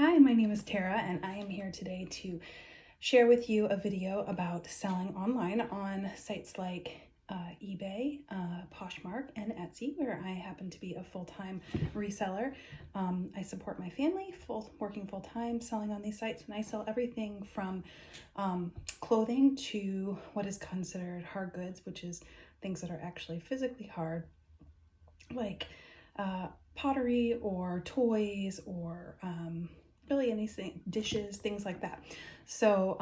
Hi, my name is Tara and I am here today to share with you a video about selling online on sites like eBay, Poshmark, and Etsy, where I happen to be a full-time reseller. I support my family, working full-time, selling on these sites, and I sell everything from clothing to what is considered hard goods, which is things that are actually physically hard, like pottery or toys or really anything, dishes, things like that. So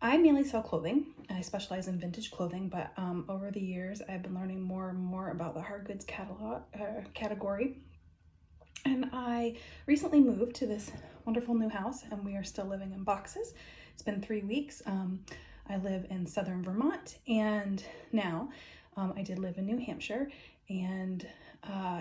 I mainly sell clothing. I specialize in vintage clothing, but over the years I've been learning more and more about the hard goods category. And I recently moved to this wonderful new house and we are still living in boxes. It's been 3 weeks. I live in southern Vermont, and now I did live in New Hampshire, and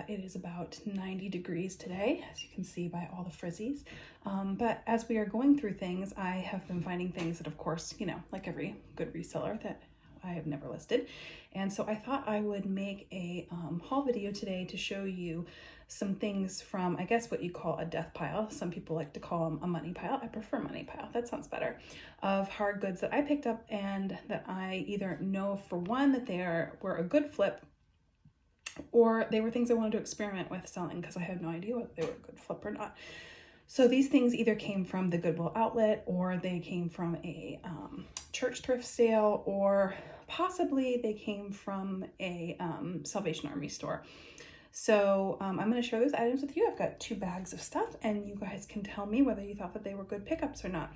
it is about 90 degrees today, as you can see by all the frizzies. But as we are going through things, I have been finding things that, of course, like every good reseller, that I have never listed. And so I thought I would make a haul video today to show you some things from, I guess, what you call a death pile. Some people like to call them a money pile. I prefer money pile. That sounds better. Of hard goods that I picked up and that I either know, for one, that were a good flip, or they were things I wanted to experiment with selling because I had no idea whether they were a good flip or not. So these things either came from the Goodwill outlet, or they came from a church thrift sale, or possibly they came from a Salvation Army store. So I'm going to share those items with you. I've got 2 bags of stuff, and you guys can tell me whether you thought that they were good pickups or not.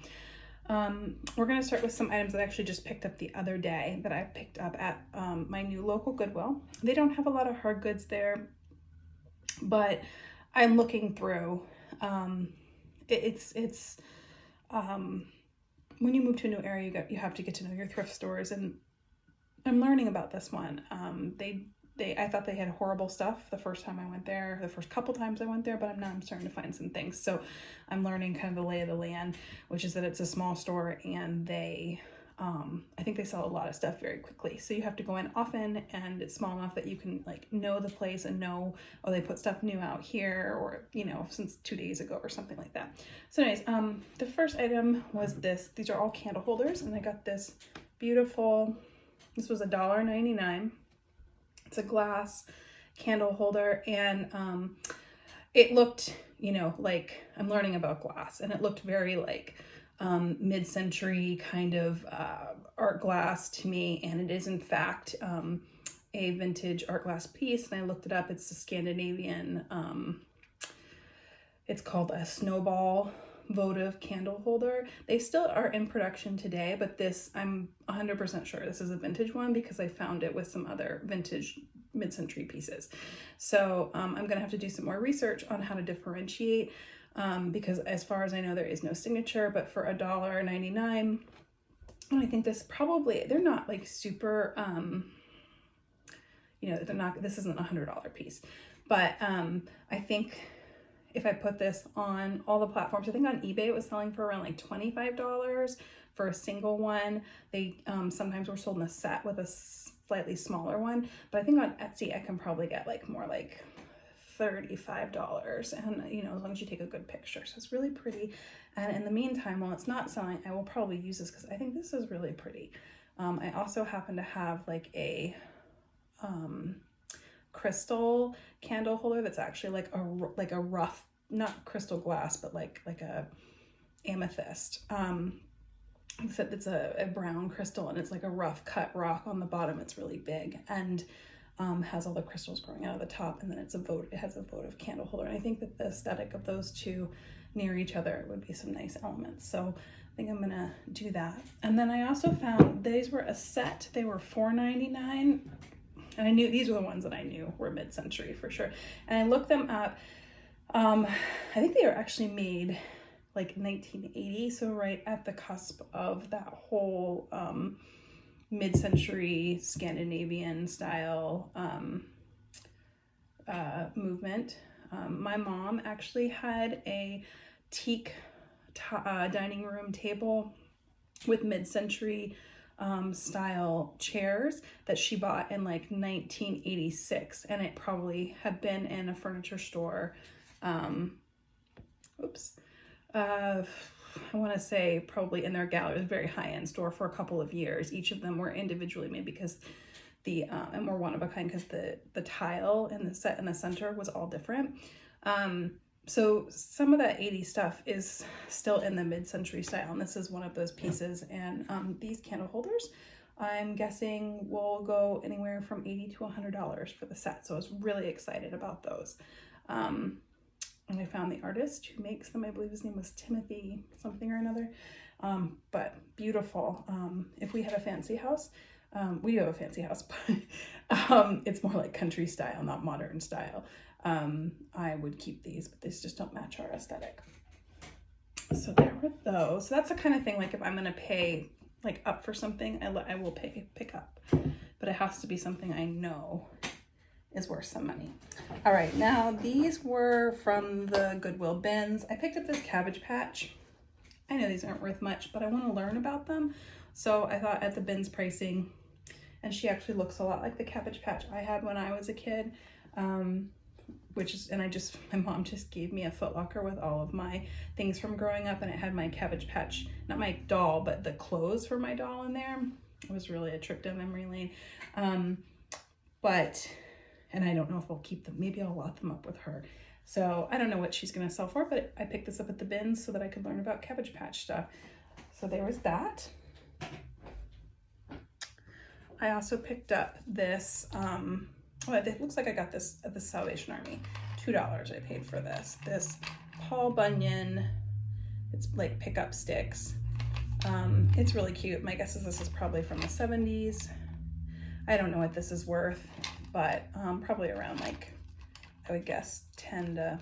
We're going to start with some items that I actually just picked up the other day that I picked up at my new local Goodwill. They don't have a lot of hard goods there, but I'm looking through. It's when you move to a new area, you have to get to know your thrift stores, and I'm learning about this one. I thought they had horrible stuff the first time I went there, the first couple times I went there, but I'm starting to find some things. So I'm learning kind of the lay of the land, which is that it's a small store, and they, I think they sell a lot of stuff very quickly. So you have to go in often, and it's small enough that you can know the place and know, oh, they put stuff new out here, or, since 2 days ago or something like that. So anyways, the first item was this. These are all candle holders, and I got this beautiful, this was $1.99. It's a glass candle holder, and it looked, like, I'm learning about glass, and it looked very like mid-century kind of art glass to me, and it is in fact a vintage art glass piece. And I looked it up. It's a Scandinavian, it's called a Snowball votive candle holder. They still are in production today, but this, I'm 100% sure this is a vintage one because I found it with some other vintage mid-century pieces. So I'm gonna have to do some more research on how to differentiate, because as far as I know, there is no signature. But for $1.99, and I think this probably, they're not like super, they're not, this isn't $100 piece, but I think if I put this on all the platforms, I think on eBay it was selling for around like $25 for a single one. They sometimes were sold in a set with a slightly smaller one, but I think on Etsy I can probably get more like $35, and as long as you take a good picture. So it's really pretty. And in the meantime, while it's not selling, I will probably use this because I think this is really pretty. I also happen to have like a crystal candle holder that's actually like a rough, not crystal glass, but like a amethyst, except it's a brown crystal, and it's like a rough cut rock on the bottom. It's really big, and has all the crystals growing out of the top, and then it has a votive candle holder. And I think that the aesthetic of those two near each other would be some nice elements. So I think I'm gonna do that. And then I also found these were a set. They were $4.99. And I knew these were the ones that I knew were mid-century for sure. And I looked them up. I think they were actually made like 1980, so right at the cusp of that whole mid-century Scandinavian style movement. My mom actually had a teak dining room table with mid-century style chairs that she bought in like 1986, and it probably had been in a furniture store I want to say probably in their gallery, it was a very high-end store for a couple of years. Each of them were individually made because and were one of a kind because the tile in the set in the center was all different. So some of that 80s stuff is still in the mid-century style, and this is one of those pieces. And these candle holders, I'm guessing will go anywhere from $80 to $100 for the set. So I was really excited about those. And I found the artist who makes them. I believe his name was Timothy something or another. But beautiful. If we had a fancy house, we do have a fancy house, but it's more like country style, not modern style. I would keep these, but these just don't match our aesthetic. So there were those. So that's the kind of thing, like if I'm going to pay like up for something, I will pick up, but it has to be something I know is worth some money. All right, now these were from the Goodwill bins. I picked up this Cabbage Patch. I know these aren't worth much, but I want to learn about them. So I thought at the bins pricing, and she actually looks a lot like the Cabbage Patch I had when I was a kid. My mom just gave me a Foot Locker with all of my things from growing up, and it had my Cabbage Patch, not my doll, but the clothes for my doll in there. It was really a trip down memory lane. And I don't know if I'll keep them. Maybe I'll lot them up with her. So I don't know what she's gonna sell for, but I picked this up at the bins so that I could learn about Cabbage Patch stuff. So there was that. I also picked up this, it looks like I got this at the Salvation Army. $2 I paid for this. This Paul Bunyan, it's like pickup sticks. It's really cute. My guess is this is probably from the 70s. I don't know what this is worth, but probably around like, I would guess 10 to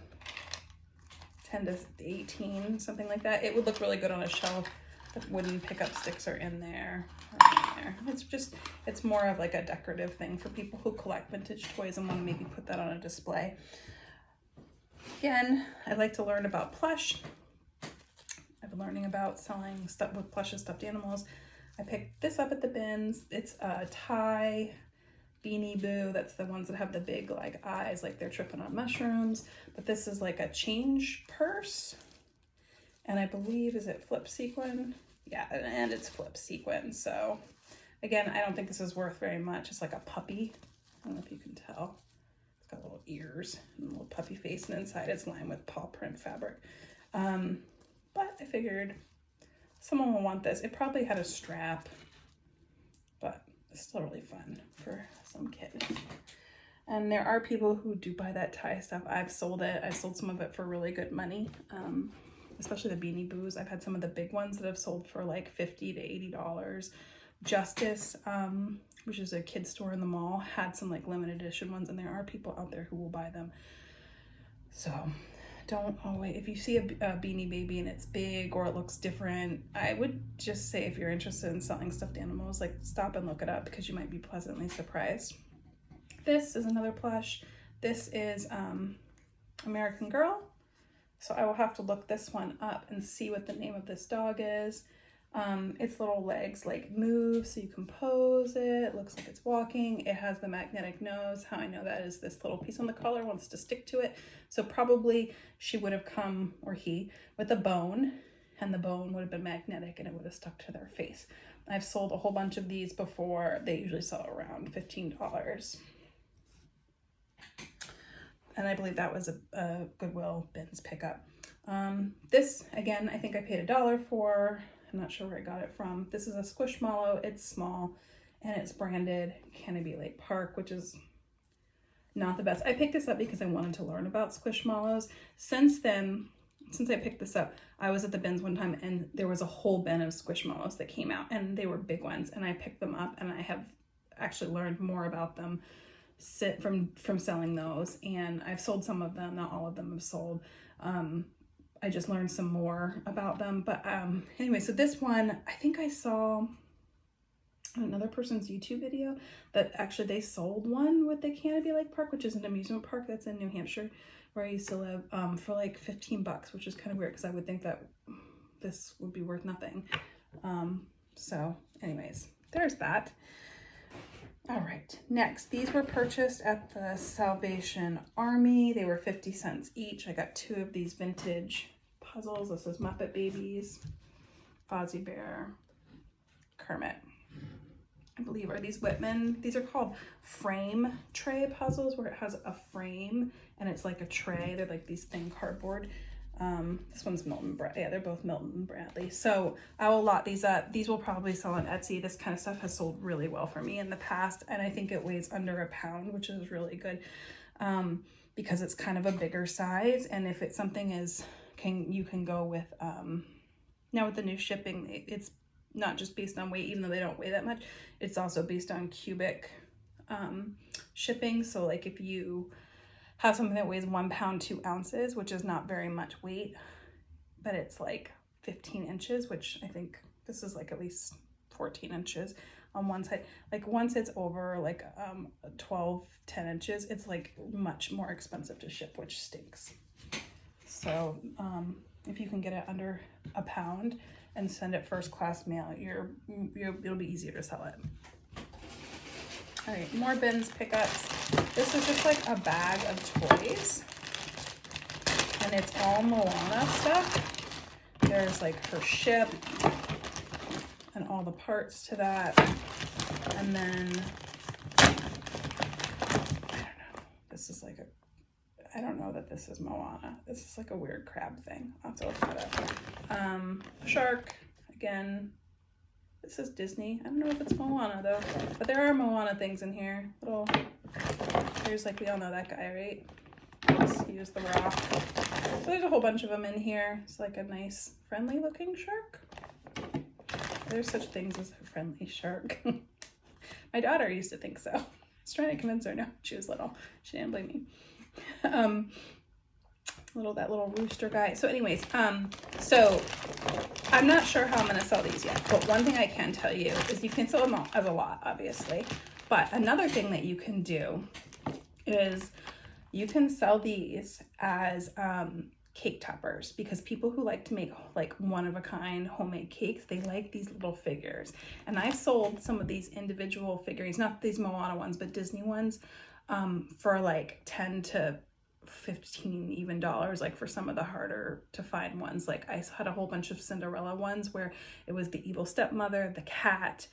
18, something like that. It would look really good on a shelf. The wooden pickup sticks are in there. It's more of like a decorative thing for people who collect vintage toys and want to maybe put that on a display. Again, I like to learn about Plush. I've been learning about selling stuff with Plush and stuffed animals. I picked this up at the bins. It's a Thai Beanie Boo. That's the ones that have the big like eyes, like they're tripping on mushrooms. But this is like a change purse. And I believe, is it flip sequin? Yeah, and it's flip sequin. So again, I don't think this is worth very much. It's like a puppy. I don't know if you can tell. It's got little ears and a little puppy face, and inside it's lined with paw print fabric. But I figured someone will want this. It probably had a strap, but it's still really fun for some kid. And there are people who do buy that Thai stuff. I've sold it. I've sold some of it for really good money, especially the Beanie Boos. I've had some of the big ones that have sold for like $50 to $80. Justice, which is a kid's store in the mall, had some like limited edition ones, and there are people out there who will buy them. So don't always, if you see a Beanie Baby and it's big or it looks different, I would just say if you're interested in selling stuffed animals, like stop and look it up because you might be pleasantly surprised. This is another plush. This is American Girl. So I will have to look this one up and see what the name of this dog is. Its little legs like move so you can pose it. It looks like it's walking. It has the magnetic nose. How I know that is this little piece on the collar wants to stick to it. So probably she would have come, or he, with a bone, and the bone would have been magnetic and it would have stuck to their face. I've sold a whole bunch of these before. They usually sell around $15. And I believe that was a Goodwill bins pickup. This, again, I think I paid $1 for. I'm not sure where I got it from. This is a Squishmallow. It's small and it's branded Canopy Lake Park, which is not the best. I picked this up because I wanted to learn about Squishmallows. Since then, since I picked this up, I was at the bins one time and there was a whole bin of Squishmallows that came out, and they were big ones, and I picked them up and I have actually learned more about them from selling those, and I've sold some of them. Not all of them have sold. I just learned some more about them. But anyway, so this one, I think I saw another person's YouTube video that actually they sold one with the Canopy Lake Park, which is an amusement park that's in New Hampshire where I used to live, for like $15, which is kind of weird because I would think that this would be worth nothing. So anyways, there's that. All right, next, these were purchased at the Salvation Army. They were 50 cents each. I got 2 of these vintage puzzles. This is Muppet Babies, Fozzie Bear, Kermit. I believe are these Whitman. These are called frame tray puzzles, where it has a frame and it's like a tray. They're like these thin cardboard. This one's Milton Bradley. Yeah, they're both Milton Bradley. So I will lot these up. These will probably sell on Etsy. This kind of stuff has sold really well for me in the past, and I think it weighs under a pound, which is really good, because it's kind of a bigger size. And if it's something you can go with, now with the new shipping, it's not just based on weight, even though they don't weigh that much. It's also based on cubic shipping. So like if you have something that weighs 1 pound, 2 ounces, which is not very much weight, but it's like 15 inches, which I think this is like at least 14 inches on one side. Like once it's over like 10 inches, it's like much more expensive to ship, which stinks. So if you can get it under a pound and send it first class mail, it'll be easier to sell it. All right, more bins pickups. This is just like a bag of toys, and it's all Moana stuff. There's like her ship and all the parts to that. And then, I don't know, this is like I don't know that this is Moana. This is like a weird crab thing. I'll have to look that up. Shark, again. This is Disney. I don't know if it's Moana though, but there are Moana things in here. There's like, we all know that guy, right? Let's use the rock. So there's a whole bunch of them in here. It's like a nice, friendly looking shark. There's such things as a friendly shark. My daughter used to think so. I was trying to convince her. No, she was little. She didn't blame me. That little rooster guy. So anyways, so I'm not sure how I'm going to sell these yet, but one thing I can tell you is you can sell them as a lot, obviously. But another thing that you can do is you can sell these as cake toppers, because people who like to make like one-of-a-kind homemade cakes, they like these little figures. And I've sold some of these individual figurines, not these Moana ones, but Disney ones, for like 10 to 15 even dollars, like for some of the harder to find ones. Like I had a whole bunch of Cinderella ones where it was the evil stepmother, the cat,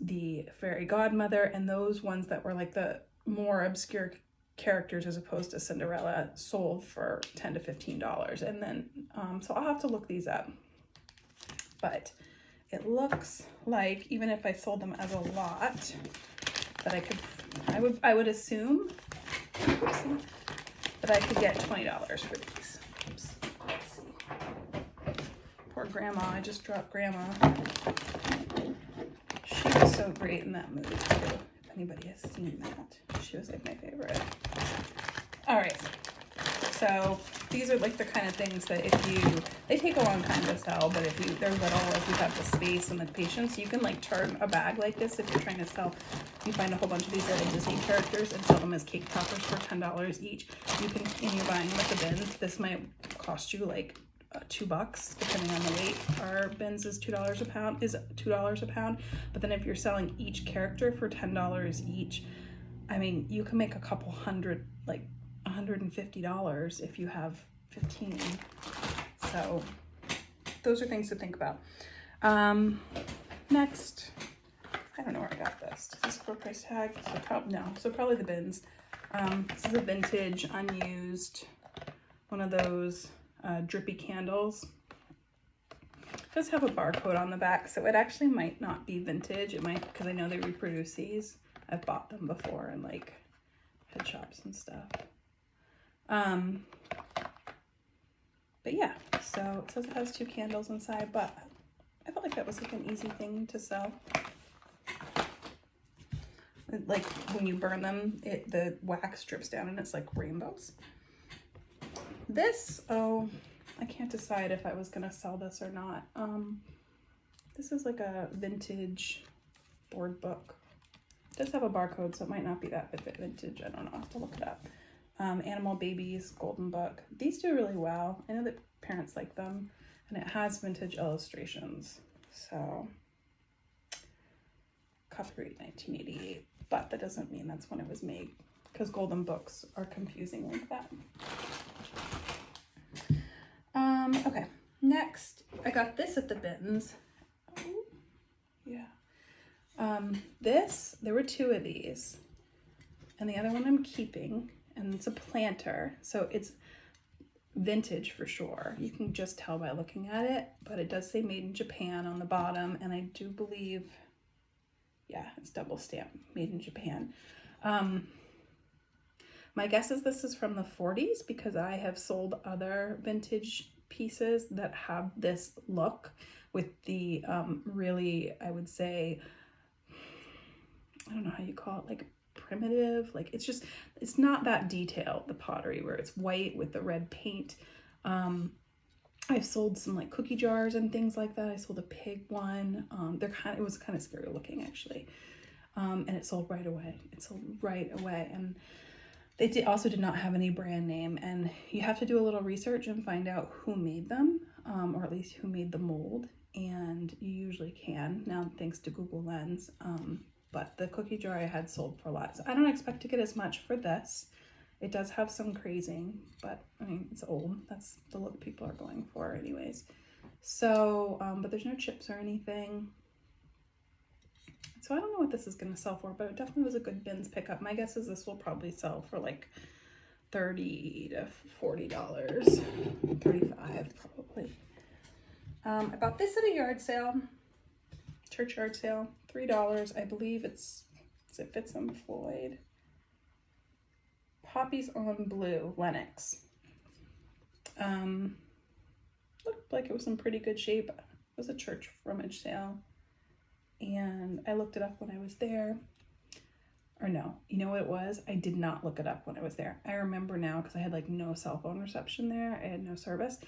the fairy godmother, and those ones that were like the more obscure characters as opposed to Cinderella sold for 10 to 15 dollars. And then so I'll have to look these up, but it looks like even if I sold them as a lot, that I would assume that I could get $20 for these. Oops. Let's see. Poor grandma. I just dropped grandma. She was so great in that movie too, if anybody has seen that. She was like my favorite. All right. So these are like the kind of things that they take a long time to sell, but if they're little, if you have the space and the patience, you can like turn a bag like this if you're trying to sell. You find a whole bunch of these little Disney characters and sell them as cake toppers for $10 each. You can, and you're buying them at the bins. This might cost you like $2 depending on the weight. Our bins is $2 a pound. But then if you're selling each character for $10 each, I mean, you can make a couple hundred, like $150 if you have 15. So those are things to think about. Next, I don't know where I got this. Does this have a price tag? So probably the bins. This is a vintage, unused, one of those drippy candles. It does have a barcode on the back, so it actually might not be vintage. It might, because I know they reproduce these. I've bought them before in like head shops and stuff. But yeah, so it says it has 2 candles inside, but I felt like that was like an easy thing to sell. Like when you burn them, the wax drips down and it's like rainbows. This, oh, I can't decide if I was gonna sell this or not. This is like a vintage board book. It does have a barcode, so it might not be that vintage. I don't know, I'll have to look it up. Animal Babies Golden Book. These do really well. I know that parents like them, and it has vintage illustrations. So, copyright 1988, but that doesn't mean that's when it was made, because golden books are confusing like that. Okay, next, I got this at the bins. Oh, yeah. There were 2 of these, and the other one I'm keeping, and it's a planter, so it's vintage for sure. You can just tell by looking at it, but it does say made in Japan on the bottom, and I do believe, yeah, it's double stamped, made in Japan. My guess is this is from the 40s because I have sold other vintage pieces that have this look with the really, I would say, I don't know how you call it, like primitive, like it's not that detailed, the pottery, where it's white with the red paint. I've sold some like cookie jars and things like that. I sold a pig one. It was kind of scary looking actually. And it sold right away. And they also did not have any brand name, and you have to do a little research and find out who made them, or at least who made the mold, and you usually can now thanks to Google Lens. But the cookie jar I had sold for a lot, so I don't expect to get as much for this. It does have some crazing, but I mean, it's old. That's the look people are going for anyways. So, but there's no chips or anything. So I don't know what this is going to sell for, but it definitely was a good bins pickup. My guess is this will probably sell for like $30 to $40, $35 probably. I bought this at a yard sale, church yard sale, $3. I believe it fits on Floyd. Poppies on Blue, Lenox. Looked like it was in pretty good shape. It was a church rummage sale. And I looked it up when I was there. Or no, you know what it was? I did not look it up when I was there. I remember now because I had like no cell phone reception there. I had no service.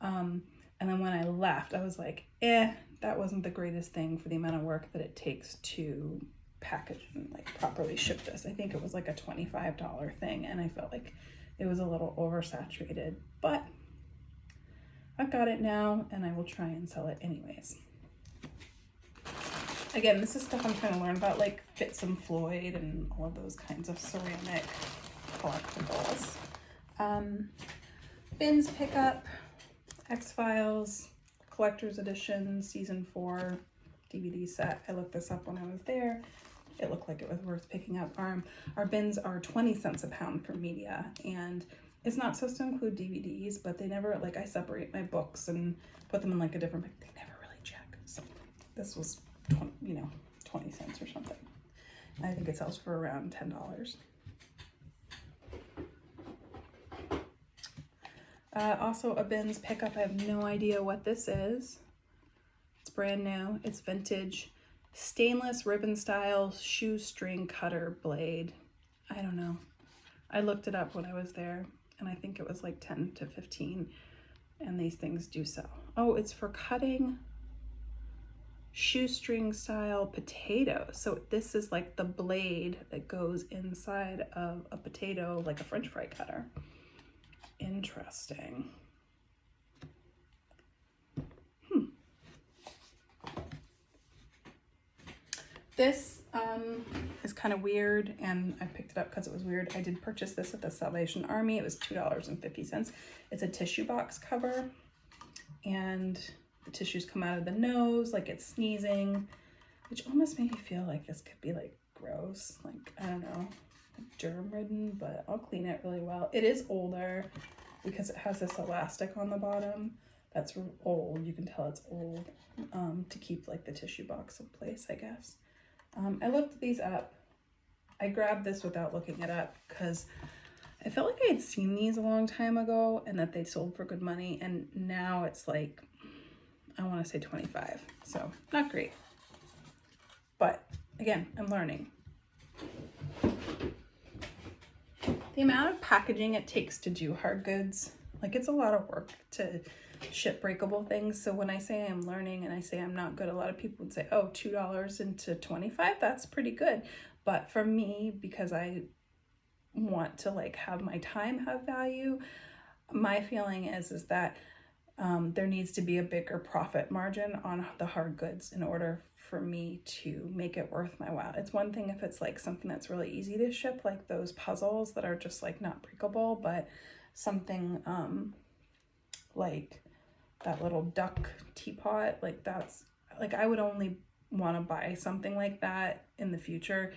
And then when I left, I was like, that wasn't the greatest thing for the amount of work that it takes to package and like properly ship this. I think it was like a $25 thing, and I felt like it was a little oversaturated, but I've got it now and I will try and sell it anyways. Again, this is stuff I'm trying to learn about, like Fitz and Floyd and all of those kinds of ceramic collectibles. Bins pickup, XFiles, Collector's Edition, Season 4 DVD set. I looked this up when I was there. It looked like it was worth picking up. Our bins are 20 cents a pound for media, and it's not supposed to include DVDs, but they never, like, I separate my books and put them in like a different, they never really check. So this was 20 cents or something. I think it sells for around $10. Also a bins pickup. I have no idea what this is. It's brand new. It's vintage. Stainless ribbon style shoestring cutter blade. I don't know. I looked it up when I was there, and I think it was like 10 to 15, and these things do sell. Oh, it's for cutting shoestring style potatoes. So this is like the blade that goes inside of a potato, like a French fry cutter. Interesting. This is kind of weird, and I picked it up because it was weird. I did purchase this at the Salvation Army. It was $2.50. It's a tissue box cover, and the tissues come out of the nose like it's sneezing, which almost made me feel like this could be like gross, like, I don't know, germ ridden, but I'll clean it really well. It is older because it has this elastic on the bottom that's old. You can tell it's old, to keep like the tissue box in place, I guess. I looked these up. I grabbed this without looking it up because I felt like I had seen these a long time ago and that they sold for good money, and now it's like, I want to say 25, so not great. But again, I'm learning. The amount of packaging it takes to do hard goods, like it's a lot of work to ship breakable things. So when I say I'm learning and I say I'm not good, a lot of people would say, oh, $2 into 25, that's pretty good. But for me, because I want to like have my time have value, my feeling is that there needs to be a bigger profit margin on the hard goods in order for me to make it worth my while. It's one thing if it's like something that's really easy to ship, like those puzzles that are just like not breakable, but something like that little duck teapot. Like that's, like I would only want to buy something like that in the future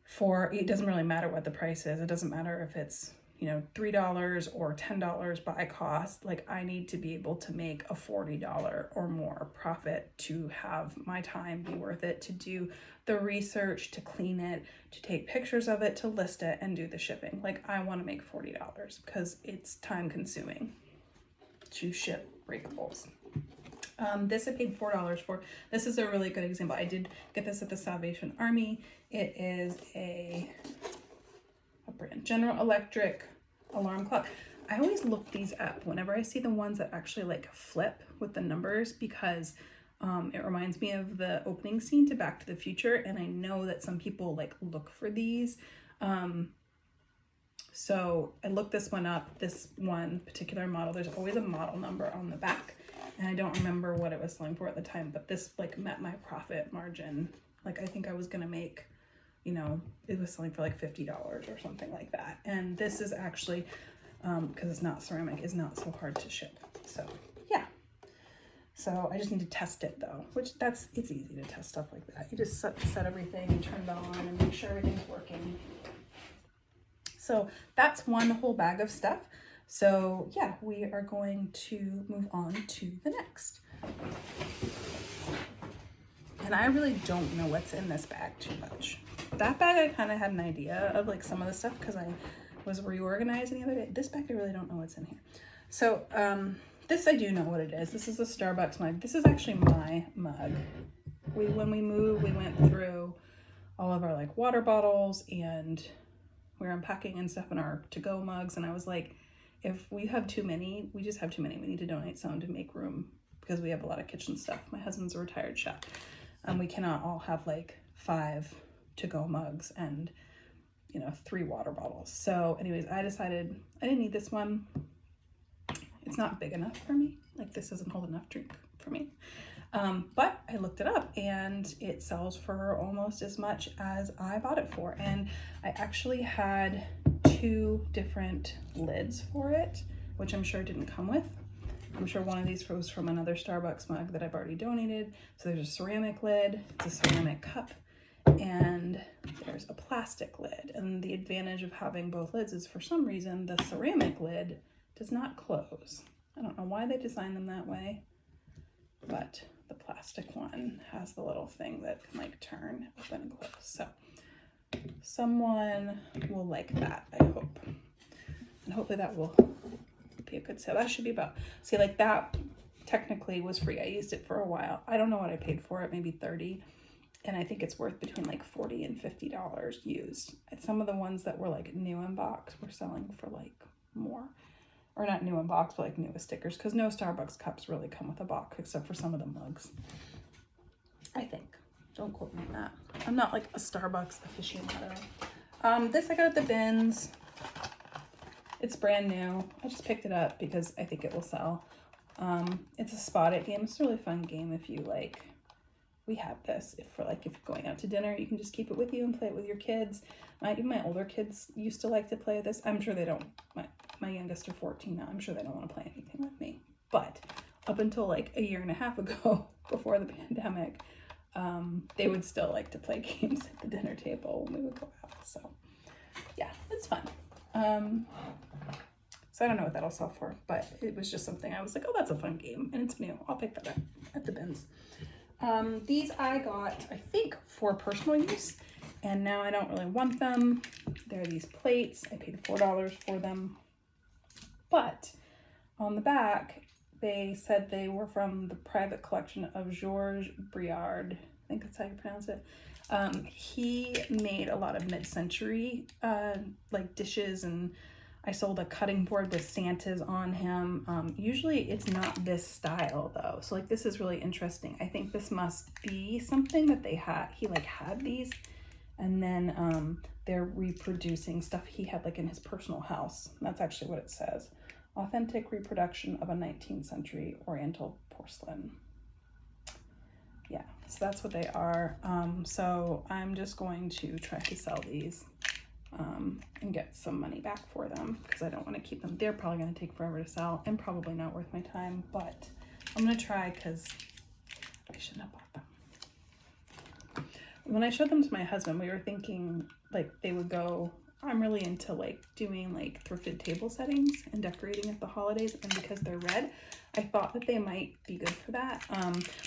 for, it doesn't really matter what the price is. It doesn't matter if it's, you know, $3 or $10 by cost. Like I need to be able to make a $40 or more profit to have my time be worth it, to do the research, to clean it, to take pictures of it, to list it, and do the shipping. Like I want to make $40 because it's time consuming to ship breakables. This I paid $4 for. This is a really good example. I did get this at the Salvation Army. It is a brand, General Electric alarm clock. I always look these up whenever I see the ones that actually like flip with the numbers, because it reminds me of the opening scene to Back to the Future, and I know that some people like look for these. So I looked this one up, this one particular model. There's always a model number on the back, and I don't remember what it was selling for at the time, but this like met my profit margin. Like I think I was gonna make, you know, it was selling for like $50 or something like that. And this is actually, because it's not ceramic, is not so hard to ship. So yeah. So I just need to test it though, which it's easy to test stuff like that. You just set everything and turn it on and make sure everything's working. So that's one whole bag of stuff. So yeah, we are going to move on to the next. And I really don't know what's in this bag too much. That bag I kind of had an idea of like some of the stuff because I was reorganizing the other day. This bag I really don't know what's in here. So this I do know what it is. This is a Starbucks mug. This is actually my mug. When we moved, we went through all of our like water bottles, and we were unpacking and stuff in our to-go mugs, and I was like, if we have too many, we just have too many. We need to donate some to make room because we have a lot of kitchen stuff. My husband's a retired chef. We cannot all have like 5 to-go mugs and, you know, 3 water bottles. So anyways, I decided I didn't need this one. It's not big enough for me. Like this doesn't hold enough drink for me. But I looked it up and it sells for almost as much as I bought it for. And I actually had 2 different lids for it, which I'm sure didn't come with. I'm sure one of these was from another Starbucks mug that I've already donated. So there's a ceramic lid, it's a ceramic cup, and there's a plastic lid. And the advantage of having both lids is for some reason the ceramic lid does not close. I don't know why they designed them that way, but the plastic one has the little thing that can like turn open and close. So someone will like that, I hope. And hopefully that will be a good sale. That should be about, see, like that technically was free. I used it for a while. I don't know what I paid for it, maybe $30. And I think it's worth between like $40 and $50 used. And some of the ones that were like new in box were selling for like more. Or not new in box, but like new with stickers, because no Starbucks cups really come with a box except for some of the mugs. I think. Don't quote me on that. I'm not like a Starbucks aficionado. This I got at the bins. It's brand new. I just picked it up because I think it will sell. It's a spot it game. It's a really fun game if you like. We have this if you're going out to dinner, you can just keep it with you and play it with your kids. Even my older kids used to like to play this. I'm sure they don't. My youngest are 14 now. I'm sure they don't want to play anything with me. But up until like a year and a half ago, before the pandemic, they would still like to play games at the dinner table when we would go out. So yeah, it's fun. So I don't know what that'll sell for, but it was just something I was like, oh, that's a fun game, and it's new. I'll pick that up at the bins. These I got, I think, for personal use, and now I don't really want them. They're these plates. I paid $4 for them. But on the back, they said they were from the private collection of Georges Briard. I think that's how you pronounce it. He made a lot of mid-century like dishes, and I sold a cutting board with Santas on him. Usually it's not this style though. So like this is really interesting. I think this must be something that they had. He like had these, and then they're reproducing stuff he had like in his personal house. That's actually what it says. Authentic reproduction of a 19th century Oriental porcelain. Yeah, so that's what they are. So I'm just going to try to sell these and get some money back for them because I don't want to keep them. They're probably going to take forever to sell and probably not worth my time, but I'm going to try because I shouldn't have bought them. When I showed them to my husband, we were thinking like they would go, I'm really into like doing like thrifted table settings and decorating at the holidays, and because they're red, I thought that they might be good for that.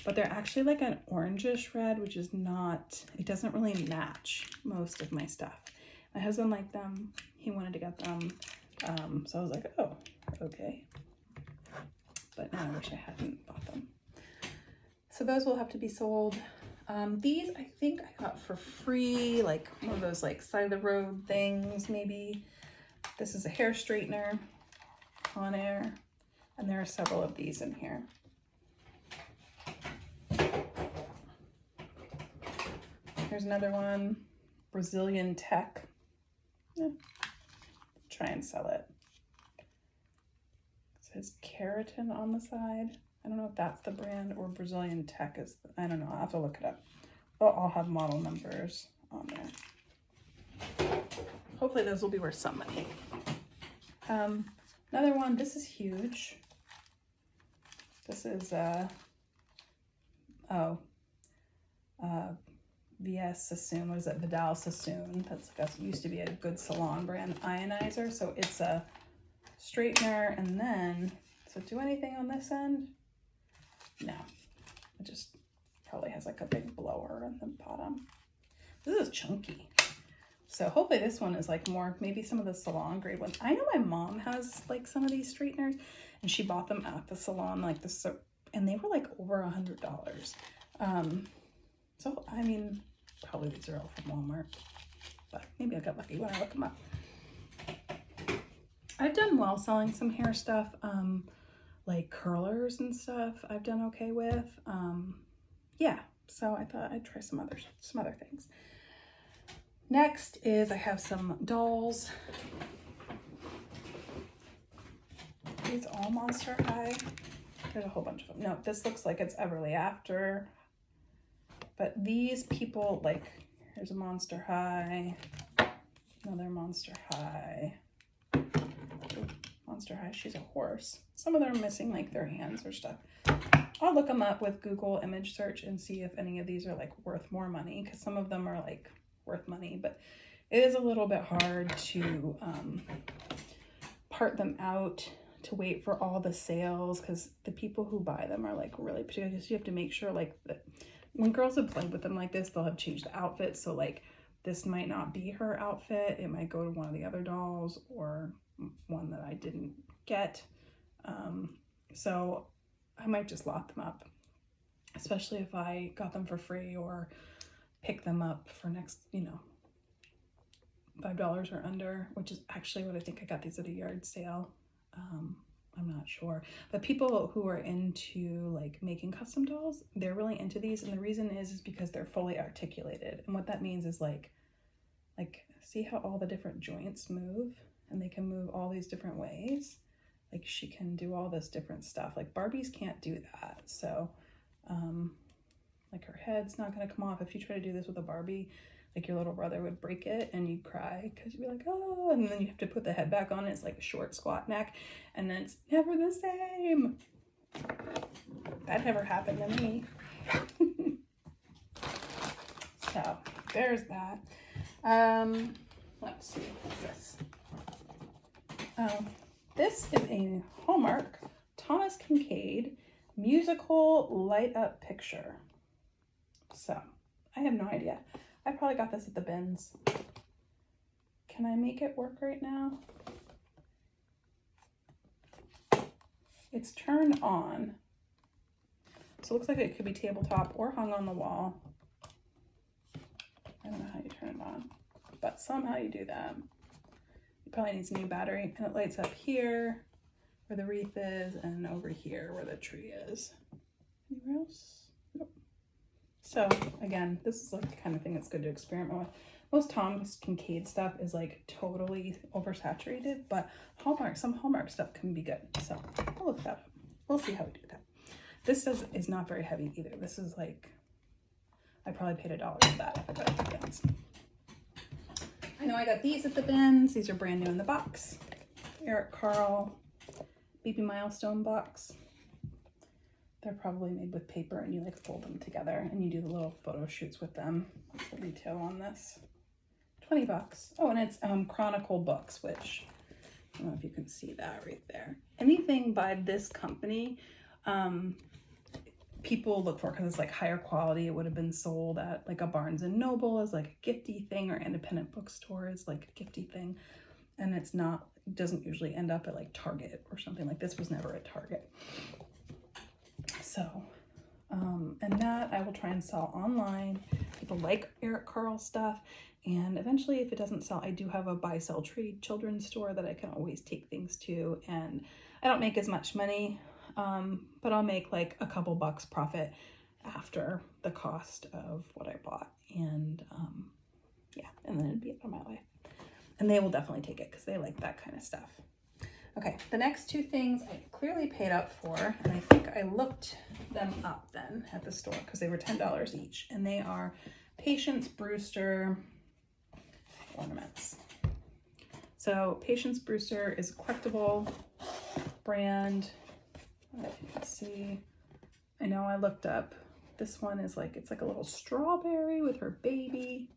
But they're actually like an orangish red, which is not, it doesn't really match most of my stuff. My husband liked them. He wanted to get them. So I was like, oh, okay. But now I wish I hadn't bought them. So those will have to be sold. These I think I got for free, like one of those like side of the road things maybe. This is a hair straightener on air, and there are several of these in here. Here's another one, Brazilian Tech. Yeah. Try and sell it. It says keratin on the side. I don't know if that's the brand or Brazilian Tech is, I don't know, I'll have to look it up. They'll all have model numbers on there. Hopefully those will be worth some money. Another one, this is huge. This is, VS Sassoon, what is it? Vidal Sassoon. That's used to be a good salon brand ionizer. So it's a straightener, and then, does it do anything on this end? No, it just probably has like a big blower on the bottom. This is chunky. So hopefully this one is like more, maybe some of the salon grade ones. I know my mom has like some of these straighteners, and she bought them at the salon, like this, and they were like over $100. So I mean, probably these are all from Walmart, but maybe I got lucky when I looked them up. I've done well selling some hair stuff, like curlers and stuff I've done okay with. Yeah, so I thought I'd try some other things. Next is I have some dolls. These all Monster High. There's a whole bunch of them. No, this looks like it's Everly After. But these people, like, here's a Monster High, another Monster High. Monster High, she's a horse. Some of them are missing like their hands or stuff. I'll look them up with Google image search and see if any of these are like worth more money, because some of them are like worth money, but it is a little bit hard to part them out, to wait for all the sales, because the people who buy them are like really particular. So you have to make sure like that when girls have played with them like this, they'll have changed the outfit. So like this might not be her outfit. It might go to one of the other dolls or one that I didn't get. So I might just lock them up, especially if I got them for free or pick them up for next, you know, $5 or under, which is actually what I think I got these at a yard sale. I'm not sure, but people who are into like making custom dolls, they're really into these, and the reason is because they're fully articulated. And what that means is like see how all the different joints move, and they can move all these different ways. Like she can do all this different stuff. Like Barbies can't do that. So like her head's not going to come off. If you try to do this with a Barbie, like your little brother would break it and you'd cry because you'd be like, oh, and then you have to put the head back on. It's like a short squat neck, and then it's never the same. That never happened to me. So there's that. Let's see, what's this? This is a Hallmark Thomas Kincaid musical light up picture. So I have no idea. I probably got this at the bins. Can I make it work right now? It's turned on. So it looks like it could be tabletop or hung on the wall. I don't know how you turn it on, but somehow you do that. It probably needs a new battery, and it lights up here where the wreath is and over here where the tree is. Anywhere else? Nope. So again, this is like the kind of thing that's good to experiment with. Most Thomas Kincaid stuff is like totally oversaturated, but some Hallmark stuff can be good. So we'll look that up. We'll see how we do that. This is not very heavy either. This is like, I probably paid $1 for that if I got it at the bins. I know I got these at the bins. These are brand new in the box. Carle Baby Milestone box. They're probably made with paper and you like fold them together and you do the little photo shoots with them. What's the retail on this? 20 bucks. Oh, and it's Chronicle books, which I don't know if you can see that right there. Anything by this company, people look for because it's like higher quality. It would have been sold at like a Barnes and Noble as like a gifty thing, or independent bookstores like a gifty thing. And it's not, it doesn't usually end up at like Target or something. Like this was never at Target. So, and that I will try and sell online. People like Carle stuff. And eventually, if it doesn't sell, I do have a buy, sell, trade children's store that I can always take things to. And I don't make as much money, but I'll make like a couple bucks profit after the cost of what I bought. And yeah, and then it'd be it for my life. And they will definitely take it because they like that kind of stuff. Okay, the next two things I clearly paid up for, and I think I looked them up then at the store because they were $10 each. And they are Patience Brewster ornaments. So Patience Brewster is a collectible brand. If you can see, I know I looked up. This one is like, it's like a little strawberry with her baby.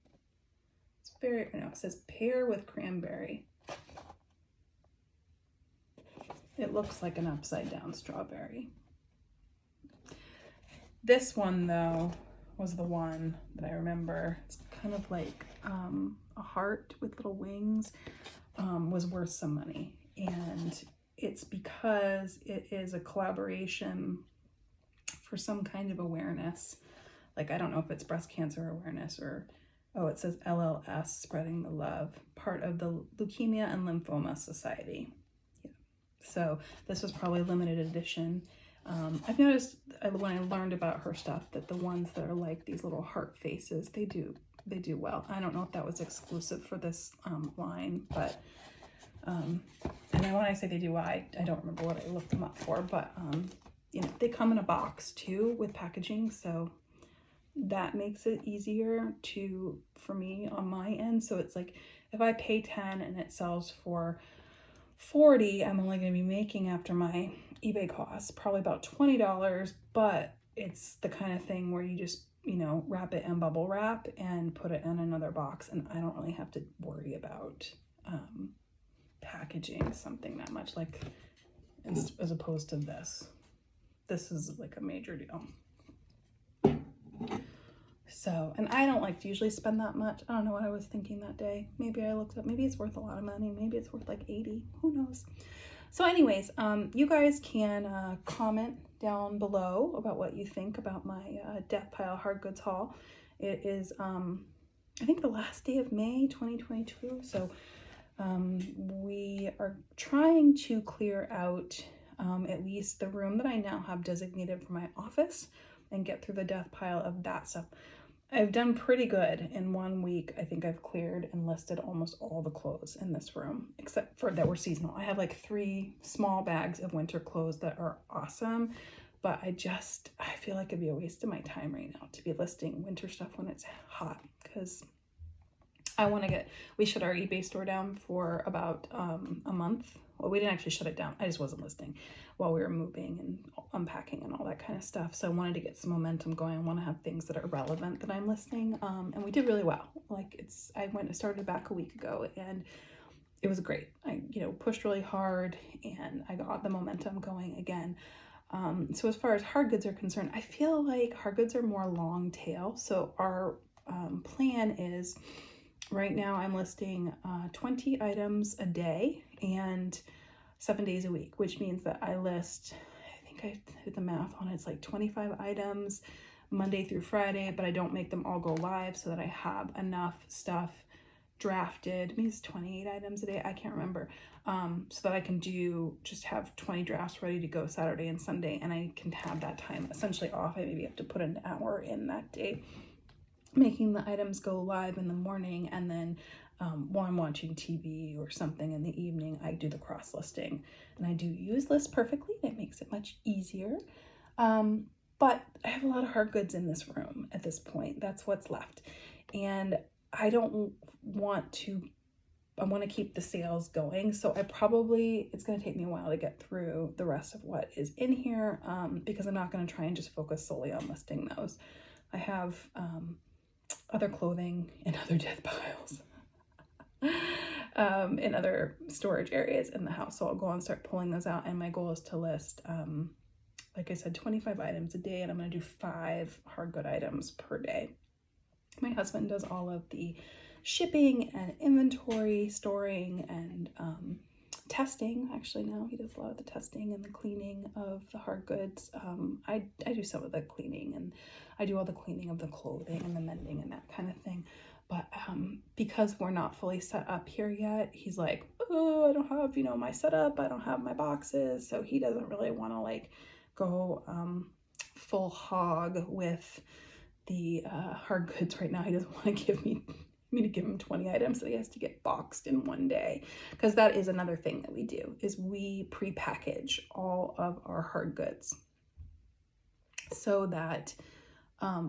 It's very, I know it says pear with cranberry. It looks like an upside down strawberry. This one though was the one that I remember. It's kind of like a heart with little wings, was worth some money. And it's because it is a collaboration for some kind of awareness. Like, I don't know if it's breast cancer awareness or, oh, it says LLS, Spreading the Love, part of the Leukemia and Lymphoma Society. Yeah. So this was probably limited edition. I've noticed when I learned about her stuff that the ones that are like these little heart faces, they do well. I don't know if that was exclusive for this line, but and then when I say they do well, I don't remember what I looked them up for, but you know, they come in a box too with packaging, so that makes it easier for me on my end. So it's like if I pay 10 and it sells for 40, I'm only going to be making, after my eBay costs, probably about $20, but it's the kind of thing where you just, you know, wrap it in bubble wrap and put it in another box, and I don't really have to worry about packaging something that much, like as opposed to this. This is like a major deal. So, and I don't like to usually spend that much. I don't know what I was thinking that day. Maybe I looked up, maybe it's worth a lot of money. Maybe it's worth like 80, who knows? So anyways, you guys can comment down below about what you think about my Deathpile hard goods haul. It is, I think, the last day of May 2022. So we are trying to clear out at least the room that I now have designated for my office and get through the death pile of that stuff. I've done pretty good. In 1 week, I think I've cleared and listed almost all the clothes in this room, except for that were seasonal. I have like 3 small bags of winter clothes that are awesome, but I feel like it'd be a waste of my time right now to be listing winter stuff when it's hot, because I want to we shut our eBay store down for about a month. Well, we didn't actually shut it down. I just wasn't listing while we were moving and unpacking and all that kind of stuff. So I wanted to get some momentum going. I want to have things that are relevant that I'm listing. And we did really well. Like I went and started back a week ago and it was great. I, pushed really hard and I got the momentum going again. So as far as hard goods are concerned, I feel like hard goods are more long tail. So our plan is, right now I'm listing 20 items a day and 7 days a week, which means that I list, I think I did the math on it, it's like 25 items Monday through Friday, but I don't make them all go live so that I have enough stuff drafted. Maybe it's 28 items a day, I can't remember, so that I can just have 20 drafts ready to go Saturday and Sunday, and I can have that time essentially off. I maybe have to put an hour in that day making the items go live in the morning, and then while I'm watching TV or something in the evening, I do the cross listing. And I do use List Perfectly. It makes it much easier. But I have a lot of hard goods in this room at this point. That's what's left. And I don't want to want to keep the sales going. So it's going to take me a while to get through the rest of what is in here, because I'm not going to try and just focus solely on listing those. I have other clothing and other death piles in other storage areas in the house. So I'll go and start pulling those out. And my goal is to list, like I said, 25 items a day, and I'm going to do 5 hard good items per day. My husband does all of the shipping and inventory, storing, and testing. Actually, now he does a lot of the testing and the cleaning of the hard goods. I do some of the cleaning, and I do all the cleaning of the clothing and the mending and that kind of thing. But because we're not fully set up here yet, he's like, oh, I don't have, my setup. I don't have my boxes. So he doesn't really want to like go full hog with the hard goods right now. He doesn't want to give me to give him 20 items that he has to get boxed in one day, because that is another thing that we do, is we pre-package all of our hard goods so that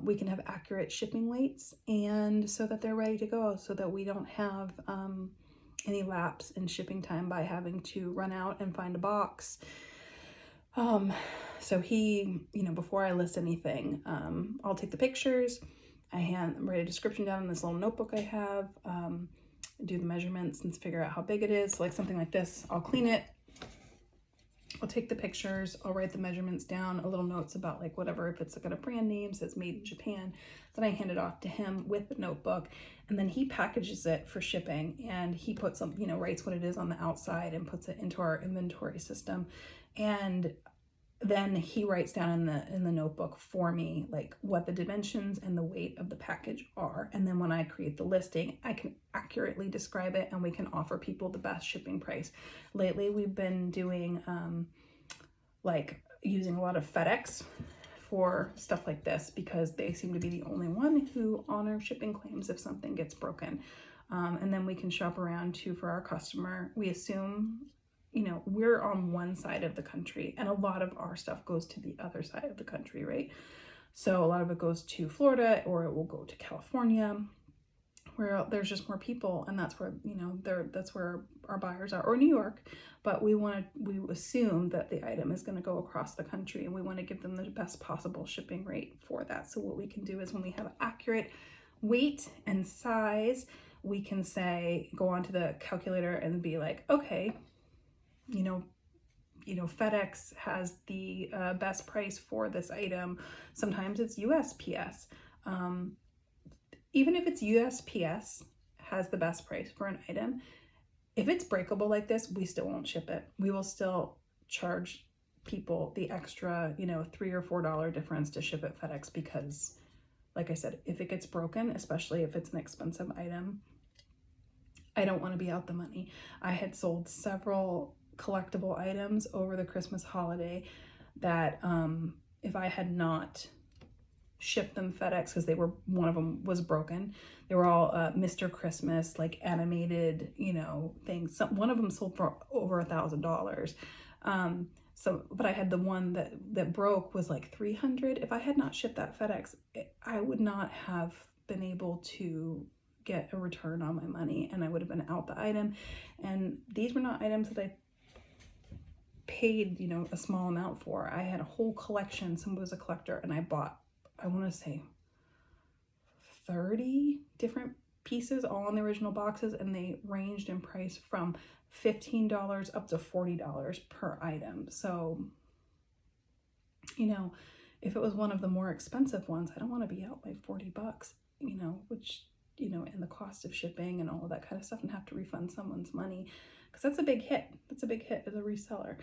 we can have accurate shipping weights, and so that they're ready to go, so that we don't have any lapse in shipping time by having to run out and find a box. So he, before I list anything, I'll take the pictures, write a description down in this little notebook I have, do the measurements and figure out how big it is. So like something like this, I'll clean it, I'll take the pictures, I'll write the measurements down, a little notes about like whatever, if it's got a brand name, says made in Japan, then I hand it off to him with the notebook, and then he packages it for shipping, and he puts some, writes what it is on the outside and puts it into our inventory system. And then he writes down in the notebook for me like what the dimensions and the weight of the package are, and then when I create the listing, I can accurately describe it, and we can offer people the best shipping price. Lately we've been doing like using a lot of FedEx for stuff like this, because they seem to be the only one who honor shipping claims if something gets broken. And then we can shop around too for our customer. We assume we're on one side of the country, and a lot of our stuff goes to the other side of the country, right? So a lot of it goes to Florida, or it will go to California, where there's just more people, and that's where, that's where our buyers are, or New York. But we assume that the item is going to go across the country, and we want to give them the best possible shipping rate for that. So what we can do is, when we have accurate weight and size, we can go onto the calculator and be like, okay, FedEx has the best price for this item. Sometimes it's USPS. Even if it's USPS has the best price for an item, if it's breakable like this, we still won't ship it. We will still charge people the extra, $3 or $4 difference to ship it FedEx, because, like I said, if it gets broken, especially if it's an expensive item, I don't want to be out the money. I had sold several collectible items over the Christmas holiday that if I had not shipped them FedEx, because one of them was broken. They were all Mr. Christmas, like animated, things. One of them sold for over $1,000. But I had the one that broke was like $300. If I had not shipped that FedEx, I would not have been able to get a return on my money, and I would have been out the item. And these were not items that I paid, a small amount for. I had a whole collection. Someone was a collector, and I bought, I want to say 30 different pieces, all in the original boxes, and they ranged in price from $15 up to $40 per item. So, if it was one of the more expensive ones, I don't want to be out by $40, which, and the cost of shipping and all of that kind of stuff, and have to refund someone's money, because that's a big hit. That's a big hit as a reseller.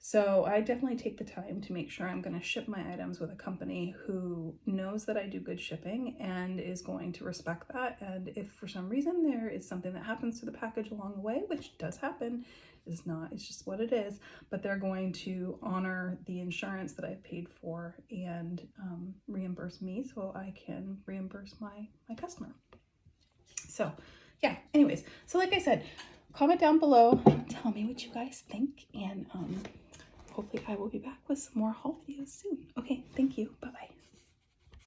So I definitely take the time to make sure I'm going to ship my items with a company who knows that I do good shipping and is going to respect that. And if for some reason there is something that happens to the package along the way, which does happen, it's just what it is, but they're going to honor the insurance that I've paid for and reimburse me, so I can reimburse my customer. So yeah, anyways, so like I said, comment down below, tell me what you guys think, and hopefully I will be back with some more haul videos soon. Okay, thank you. Bye-bye.